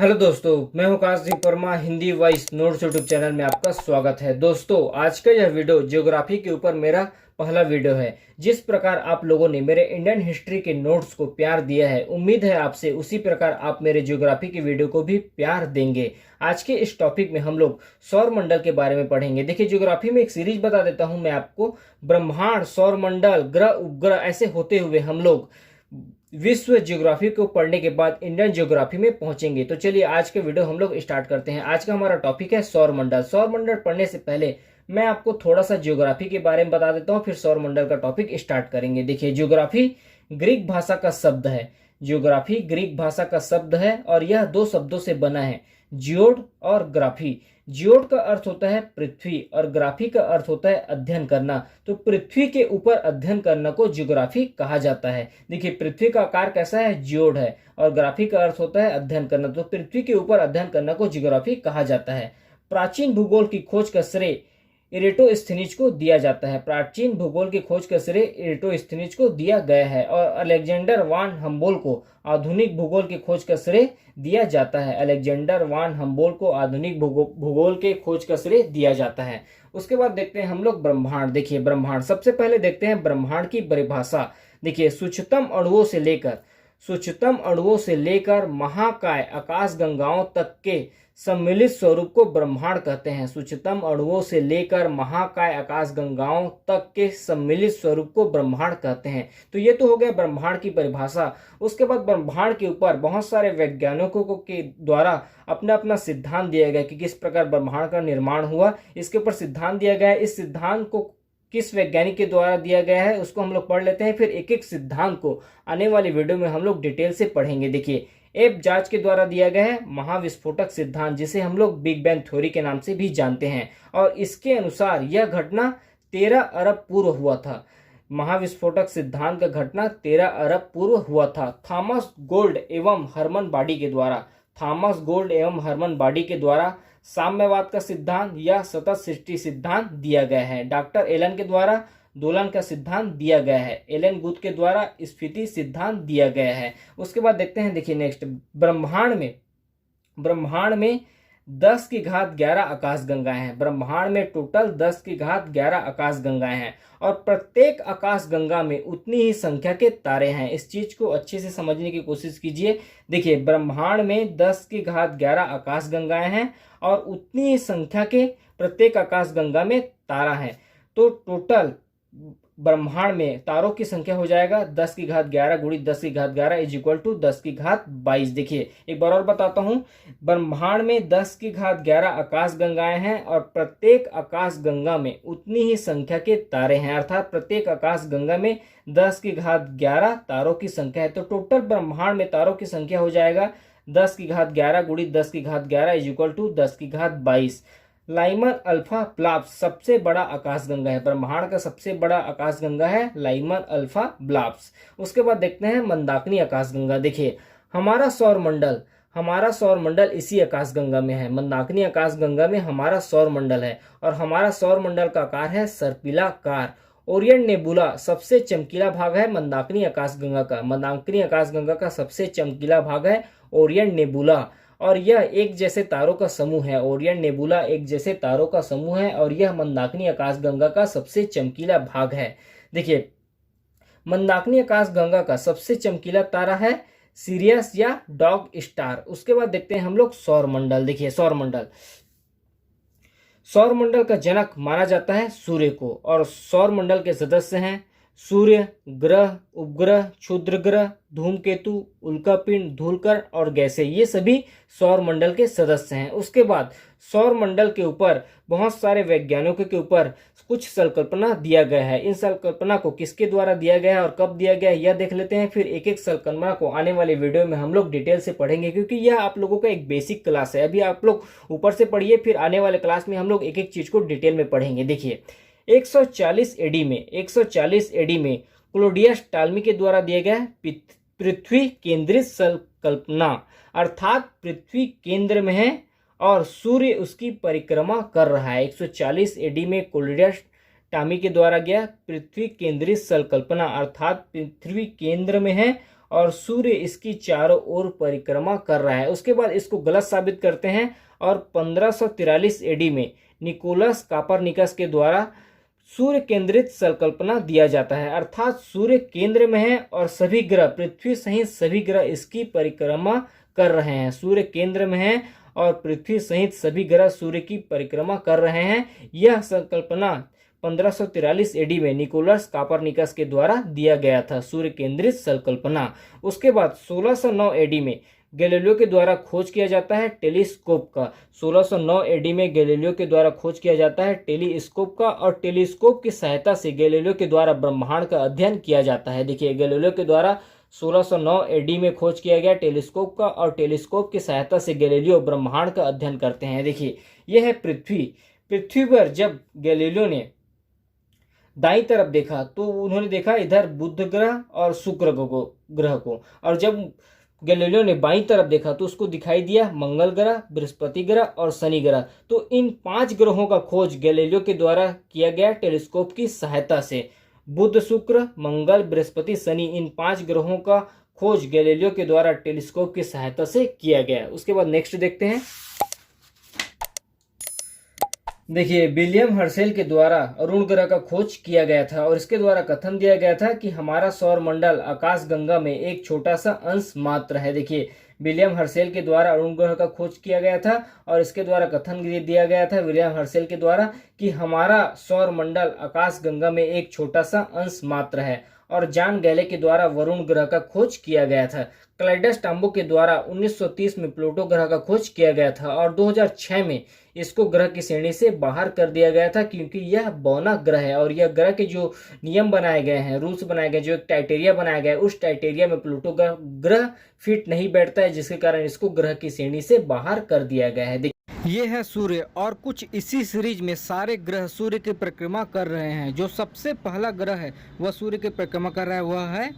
Hello दोस्तों, मैं हूं Kashdeep Verma. Hindi voice notes YouTube channel में आपका स्वागत है। दोस्तों, आज का यह वीडियो ज्योग्राफी के ऊपर मेरा पहला वीडियो है। जिस प्रकार आप लोगों ने मेरे इंडियन हिस्ट्री के नोट्स को प्यार दिया है, उम्मीद है आपसे उसी प्रकार आप मेरे ज्योग्राफी के वीडियो को भी प्यार देंगे। आज के इस टॉपिक में हम लोग सौर मंडल के बारे में पढ़ेंगे। देखिए, ज्योग्राफी में एक सीरीज बता देता हूं मैं आपको। ब्रह्मांड, सौर मंडल, ग्रह, उपग्रह ऐसे होते हुए हम लोग विश्व ज्योग्राफी को पढ़ने के बाद इंडियन ज्योग्राफी में पहुंचेंगे। तो चलिए आज के वीडियो हम लोग स्टार्ट करते हैं। आज का हमारा टॉपिक है सौर मंडल। सौर मंडल पढ़ने से पहले मैं आपको थोड़ा सा ज्योग्राफी के बारे में बता देता हूं, फिर सौर मंडल का टॉपिक स्टार्ट करेंगे। देखिए, ज्योग्राफी ग्रीक भाषा का शब्द है। ज्योग्राफी ग्रीक भाषा का शब्द है और यह दो शब्दों से बना है, जियोड और ग्राफी। जियोड का अर्थ होता है पृथ्वी और ग्राफी का अर्थ होता है अध्ययन करना। तो पृथ्वी के ऊपर अध्ययन करना को ज्योग्राफी कहा जाता है। देखिए, पृथ्वी का आकार कैसा है, जियोड है, और ग्राफी का अर्थ होता है अध्ययन करना। तो पृथ्वी के ऊपर अध्ययन करना को ज्योग्राफी कहा जाता है। प्राचीन भूगोल की खोज का श्रेय इरेटोस्थेनीज को दिया जाता है। प्राचीन भूगोल की खोज का श्रेय इरेटोस्थेनीज को दिया गया है और अलेक्जेंडर वान हम्बोल्ट को आधुनिक भूगोल की खोज का श्रेय दिया जाता है। अलेक्जेंडर वान हम्बोल्ट को आधुनिक भूगोल के खोज का श्रेय दिया जाता है। उसके बाद देखते हैं हम लोग ब्रह्मांड। देखिए, ब्रह्मांड सबसे पहले देखते हैं ब्रह्मांड की परिभाषा। देखिए, सूक्ष्मतम अणुओं से लेकर महाकाय आकाश गंगाओं तक के सम्मिलित स्वरूप को ब्रह्मांड कहते हैं। सूक्ष्मतम अणुओं से लेकर महाकाय आकाश गंगाओं तक के सम्मिलित स्वरूप को ब्रह्मांड कहते हैं। तो ये तो हो गया ब्रह्मांड की परिभाषा। उसके बाद ब्रह्मांड के ऊपर बहुत सारे वैज्ञानिकों के द्वारा अपना अपना सिद्धांत दिया गया कि किस प्रकार ब्रह्मांड का निर्माण हुआ। इसके ऊपर सिद्धांत दिया गया है। इस सिद्धांत को किस वैज्ञानिक के द्वारा दिया गया है उसको हम लोग पढ़ लेते हैं, फिर एक एक सिद्धांत को आने वाली वीडियो में हम लोग डिटेल से पढ़ेंगे। देखिए, एफ जार्ज के द्वारा दिया गया है महाविस्फोटक सिद्धांत, जिसे हम लोग बिग बैंग थ्योरी के नाम से भी जानते हैं, और इसके अनुसार यह घटना 13 अरब पूर्व हुआ था। महाविस्फोटक सिद्धांत का घटना 13 अरब पूर्व हुआ था। थॉमस गोल्ड एवं हरमन बाडी के द्वारा साम्यवाद का सिद्धांत या सतत सृष्टि सिद्धांत दिया गया है। डॉक्टर एलन के द्वारा दोलन का सिद्धांत दिया गया है। एलन गुथ के द्वारा स्फीति सिद्धांत दिया गया है। उसके बाद देखते हैं, देखिए नेक्स्ट, ब्रह्मांड में 10 की घात 11 आकाश गंगाएं हैं। ब्रह्मांड में टोटल 10 की घात 11 आकाश गंगाएं हैं और प्रत्येक आकाश गंगा में उतनी ही संख्या के तारे हैं। इस चीज को अच्छे से समझने की कोशिश कीजिए। देखिए, ब्रह्मांड में 10 की घात 11 आकाश गंगाएं हैं और उतनी ही संख्या के प्रत्येक आकाश गंगा में तारा है। तो टोटल ब्रह्मांड में तारों की संख्या हो जाएगा 10 की घात 11 गुणित 10 की घात 11 इज इक्वल टू 10 की घात 22। देखिए, एक बार और बताता हूं, ब्रह्मांड में 10 की घात 11 आकाश गंगाएं हैं और प्रत्येक आकाश गंगा में उतनी ही संख्या के तारे हैं, अर्थात प्रत्येक आकाश गंगा में 10 की घात 11 तारों की संख्या है। तो टोटल ब्रह्मांड में तारों की संख्या हो जाएगा 10 की घात 11 गुणित 10 की घात 11 इज इक्वल टू 10 की घात 22। लाइमर अल्फा ब्लाब्स सबसे बड़ा आकाश गंगा है। ब्रह्मांड का सबसे बड़ा आकाश गंगा है लाइमर अल्फा ब्लाब्स। उसके बाद देखते हैं मंदाकिनी आकाश गंगा। देखिए, हमारा सौर मंडल इसी आकाश गंगा में है। मंदाकिनी आकाश गंगा में हमारा सौर मंडल है और हमारा सौर मंडल का आकार है सर्पिलाकार। ओरियंट नेबुला सबसे चमकीला भाग है मंदाकिनी आकाश गंगा का। मंदाकिनी आकाश गंगा का सबसे चमकीला भाग है ओरियंट नेबुला और यह एक जैसे तारों का समूह है। ओरियंट नेबुला एक जैसे तारों का समूह है और यह मंदाकिनी आकाश गंगा का सबसे चमकीला भाग है। देखिए, मंदाकिनी आकाश गंगा का सबसे चमकीला तारा है सीरियस या डॉग स्टार। उसके बाद देखते हैं हम लोग सौर मंडल। देखिए, सौर मंडल का जनक माना जाता है सूर्य को और सौर मंडल के सदस्य हैं सूर्य, ग्रह, उपग्रह, क्षुद्र ग्रह, धूमकेतु, उल्कापिंड, धूलकण और गैसें, ये सभी सौर मंडल के सदस्य हैं। उसके बाद सौर मंडल के ऊपर बहुत सारे वैज्ञानिकों के ऊपर कुछ संकल्पना दिया गया है। इन संकल्पना को किसके द्वारा दिया गया है और कब दिया गया है यह देख लेते हैं, फिर एक एक संकल्पना को आने वाले वीडियो में हम लोग डिटेल से पढ़ेंगे, क्योंकि यह आप लोगों का एक बेसिक क्लास है। अभी आप लोग ऊपर से पढ़िए, फिर आने वाले क्लास में हम लोग एक एक चीज को डिटेल में पढ़ेंगे। देखिए, 140 एडी में क्लोडियस टाल्मी के द्वारा दिया गया पृथ्वी केंद्रित संकल्पना, अर्थात पृथ्वी केंद्र में है और सूर्य उसकी परिक्रमा कर रहा है। 140 एडी में क्लोडियस टाल्मी के द्वारा गया पृथ्वी केंद्रित संकल्पना, अर्थात पृथ्वी केंद्र में है और सूर्य इसकी चारों ओर परिक्रमा कर रहा है। उसके बाद इसको गलत साबित करते हैं और 1543 एडी में निकोलस कापरनिकस के द्वारा सूर्य केंद्रित संकल्पना दिया जाता है, अर्थात सूर्य केंद्र में है और सभी ग्रह, पृथ्वी सहित सभी ग्रह इसकी परिक्रमा कर रहे हैं। सूर्य केंद्र में है और पृथ्वी सहित सभी ग्रह सूर्य की परिक्रमा कर रहे हैं। यह संकल्पना 1543 एडी में निकोलस कापरनिकस के द्वारा दिया गया था, सूर्य केंद्रित संकल्पना। उसके बाद 1609 एडी में गैलीलियो के द्वारा खोज किया जाता है टेलीस्कोप का। 1609 एडी में गैलीलियो के द्वारा खोज किया जाता है टेलीस्कोप का, और टेलीस्कोप की सहायता से गैलीलियो के द्वारा ब्रह्मांड का अध्ययन किया जाता है। देखिए, गैलीलियो के द्वारा 1609 एडी में खोज किया गया टेलीस्कोप का, और टेलीस्कोप की सहायता से गैलीलियो ब्रह्मांड का अध्ययन करते हैं। देखिए, यह है पृथ्वी। पृथ्वी पर जब गैलीलियो ने दाईं तरफ देखा तो उन्होंने देखा इधर बुध ग्रह और शुक्र ग्रह को, और जब गैलीलियो ने बाईं तरफ देखा तो उसको दिखाई दिया मंगल ग्रह, बृहस्पति ग्रह और शनि ग्रह। तो इन 5 ग्रहों का खोज गैलीलियो के द्वारा किया गया टेलीस्कोप की सहायता से। बुध, शुक्र, मंगल, बृहस्पति, शनि, इन 5 ग्रहों का खोज गैलीलियो के द्वारा टेलीस्कोप की सहायता से किया गया। उसके बाद नेक्स्ट देखते हैं। देखिए, विलियम हर्शेल के द्वारा अरुण ग्रह का खोज किया गया था, और इसके द्वारा कथन दिया गया था कि हमारा सौर मंडल आकाश गंगा में एक छोटा सा अंश मात्र है। देखिए, विलियम हर्शेल के द्वारा अरुण ग्रह का खोज किया गया था, और इसके द्वारा कथन दिया गया था विलियम हर्शेल के द्वारा कि हमारा सौर मंडल आकाश गंगा में एक छोटा सा अंश मात्र है। और जॉन गैले के द्वारा वरुण ग्रह का खोज किया गया था। क्लाइडस टाम्बो के द्वारा 1930 में प्लूटो ग्रह का खोज किया गया था, और 2006 में इसको ग्रह की श्रेणी से बाहर कर दिया गया था, क्योंकि यह बौना ग्रह है, और यह ग्रह के जो नियम बनाए गए हैं, रूल्स बनाए गए, जो एक क्राइटेरिया बनाया गया है, उस क्राइटेरिया में प्लूटो ग्रह फिट नहीं बैठता है, जिसके कारण इसको ग्रह की श्रेणी से बाहर कर दिया गया है। ये है सूर्य, और कुछ इसी सीरीज में सारे ग्रह सूर्य की परिक्रमा कर रहे हैं। जो सबसे पहला ग्रह है वह सूर्य की परिक्रमा कर रहा है, वह है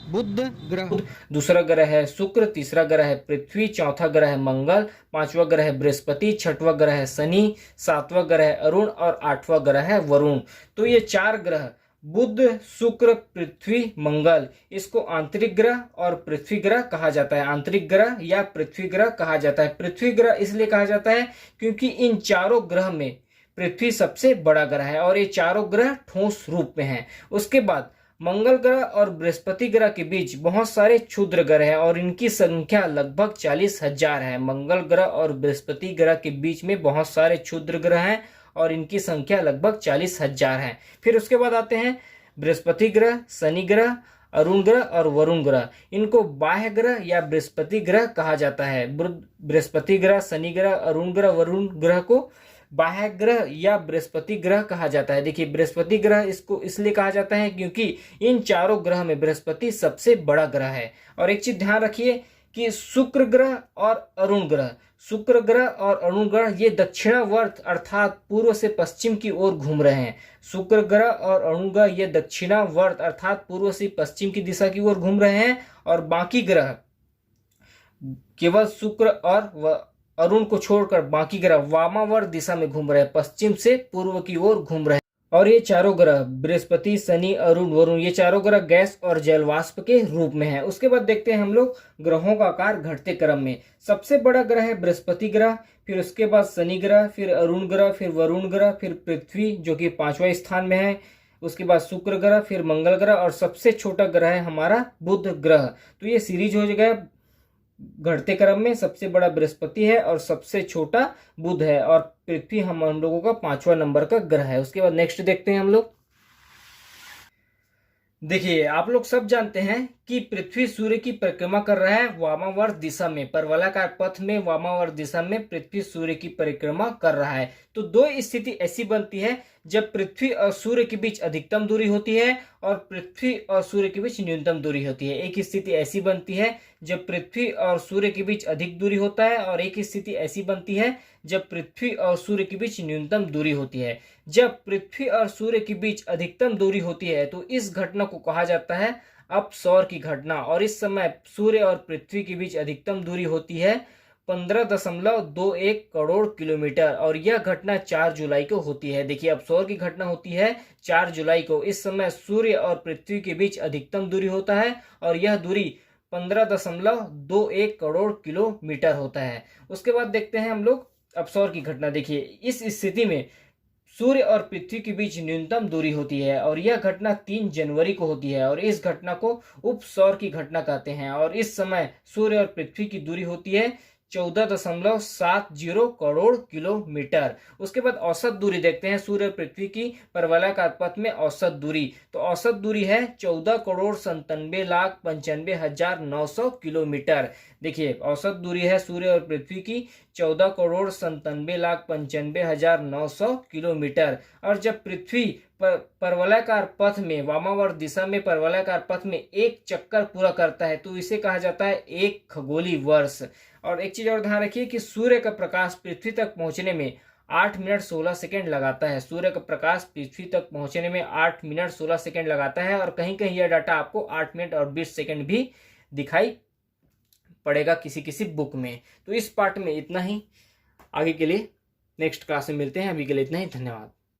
बुध ग्रह। दूसरा ग्रह है शुक्र, तीसरा ग्रह है पृथ्वी, चौथा ग्रह है मंगल, पांचवा ग्रह है बृहस्पति, छठवां ग्रह है शनि, सातवां ग्रह है अरुण और आठवां ग्रह है वरुण। तो ये 4 ग्रह बुध, शुक्र, पृथ्वी, मंगल, इसको आंतरिक ग्रह और पृथ्वी ग्रह कहा जाता है। आंतरिक ग्रह या पृथ्वी ग्रह कहा जाता है। पृथ्वी ग्रह इसलिए कहा जाता है क्योंकि इन चारों ग्रह में पृथ्वी सबसे बड़ा ग्रह है, और ये चारों ग्रह ठोस रूप में हैं। उसके बाद मंगल ग्रह और बृहस्पति ग्रह के बीच बहुत सारे क्षुद्र ग्रह हैं, और इनकी संख्या लगभग 40,000 है। मंगल ग्रह और बृहस्पति ग्रह के बीच में बहुत सारे क्षुद्र ग्रह हैं, और इनकी संख्या लगभग 40,000 है। फिर उसके बाद आते हैं बृहस्पति ग्रह, शनि ग्रह, अरुण ग्रह और वरुण ग्रह। इनको बाह्य ग्रह या बृहस्पति ग्रह कहा जाता है। बृहस्पति ग्रह, शनि ग्रह, अरुण ग्रह, वरुण ग्रह को बाह्य ग्रह या बृहस्पति ग्रह कहा जाता है। देखिए, बृहस्पति ग्रह इसको इसलिए कहा जाता है क्योंकि इन चारों ग्रह में बृहस्पति सबसे बड़ा ग्रह है। और एक चीज ध्यान रखिए कि शुक्र ग्रह और अरुण ग्रह, शुक्र ग्रह और अरुण ग्रह ये दक्षिणावर्त अर्थात पूर्व से पश्चिम की ओर घूम रहे हैं। शुक्र ग्रह और अरुण ग्रह ये दक्षिणावर्त अर्थात पूर्व से पश्चिम की दिशा की ओर घूम रहे हैं, और बाकी ग्रह केवल शुक्र और अरुण को छोड़कर बाकी ग्रह वामावर्त दिशा में घूम रहे हैं, पश्चिम से पूर्व की ओर घूम रहे हैं। और ये चारों ग्रह बृहस्पति, शनि, अरुण, वरुण, ये चारों ग्रह गैस और जलवाष्प के रूप में है। उसके बाद देखते हैं हम लोग ग्रहों का आकार घटते क्रम में। सबसे बड़ा ग्रह है बृहस्पति ग्रह, फिर उसके बाद शनि ग्रह, फिर अरुण ग्रह, फिर वरुण ग्रह, फिर पृथ्वी जो कि 5वां स्थान में है, उसके बाद शुक्र ग्रह, फिर मंगल ग्रह, और सबसे छोटा ग्रह है हमारा बुध ग्रह। तो ये सीरीज हो जाएगा घटते क्रम में। सबसे बड़ा बृहस्पति है और सबसे छोटा बुध है, और पृथ्वी हम लोगों का 5वां नंबर का ग्रह है। उसके बाद नेक्स्ट देखते हैं हम लोग। देखिए, आप लोग सब जानते हैं कि पृथ्वी सूर्य की परिक्रमा कर रहा है वामावर्त दिशा में, परवलयाकार पथ में वामावर्त दिशा में पृथ्वी सूर्य की परिक्रमा कर रहा है। तो 2 स्थिति ऐसी बनती है जब पृथ्वी और सूर्य के बीच अधिकतम दूरी होती है और पृथ्वी और सूर्य के बीच न्यूनतम दूरी होती है। एक स्थिति ऐसी बनती है जब पृथ्वी और सूर्य के बीच अधिक दूरी होता है, और एक स्थिति ऐसी बनती है जब पृथ्वी और सूर्य के बीच न्यूनतम दूरी होती है। जब पृथ्वी और सूर्य के बीच अधिकतम दूरी होती है तो इस घटना को कहा जाता है अपसौर की घटना, और इस समय सूर्य और पृथ्वी के बीच अधिकतम दूरी होती है 15.21 करोड़ किलोमीटर, और यह घटना 4 जुलाई को होती है। देखिए, अपसौर की घटना होती है 4 जुलाई को। इस समय सूर्य और पृथ्वी के बीच अधिकतम दूरी होता है, और यह दूरी 15.21 करोड़ किलोमीटर होता है। उसके बाद देखते हैं हम लोग अब सौर की घटना। देखिए, इस स्थिति में सूर्य और पृथ्वी के बीच न्यूनतम दूरी होती है और यह घटना 3 जनवरी को होती है और इस घटना को उपसौर की घटना कहते हैं। और इस समय सूर्य और पृथ्वी की दूरी होती है 14.70 करोड़ किलोमीटर। उसके बाद औसत दूरी देखते हैं सूर्य और पृथ्वी की परवलयाकार पथ में औसत दूरी। तो औसत दूरी है 14,97,95,900 किलोमीटर। देखिए, औसत दूरी है सूर्य और पृथ्वी की 14,97,95,900 किलोमीटर। और जब पृथ्वी परवलयाकार पथ में वामावर्त दिशा में परवलयाकार पथ में एक चक्कर पूरा करता है तो इसे कहा जाता है 1 खगोलीय वर्ष। और एक चीज और ध्यान रखिए कि सूर्य का प्रकाश पृथ्वी तक पहुंचने में 8 मिनट 16 सेकेंड लगाता है। सूर्य का प्रकाश पृथ्वी तक पहुंचने में 8 मिनट 16 सेकेंड लगाता है और कहीं कहीं यह डाटा आपको 8 मिनट और 20 सेकेंड भी दिखाई पड़ेगा किसी किसी बुक में। तो इस पार्ट में इतना ही। आगे के लिए नेक्स्ट क्लास में मिलते हैं। अभी के लिए इतना ही। धन्यवाद।